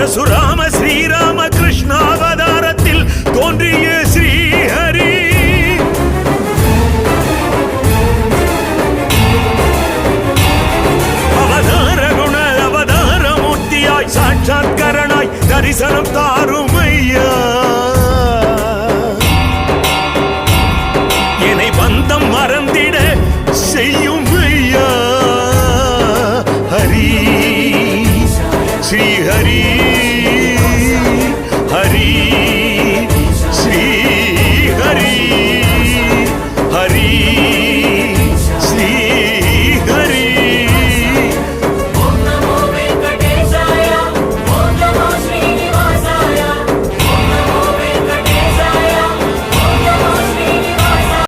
பரசுராம ஸ்ரீராம கிருஷ்ணாவதாரத்தில் தோன்றிய ஸ்ரீஹரி. அவதார குண அவதார மூர்த்தியாய் சாட்சாத்கரனாய் தரிசனம் தாரும் ஐயா. என்னை பந்தம் மறந்திட செய்யும்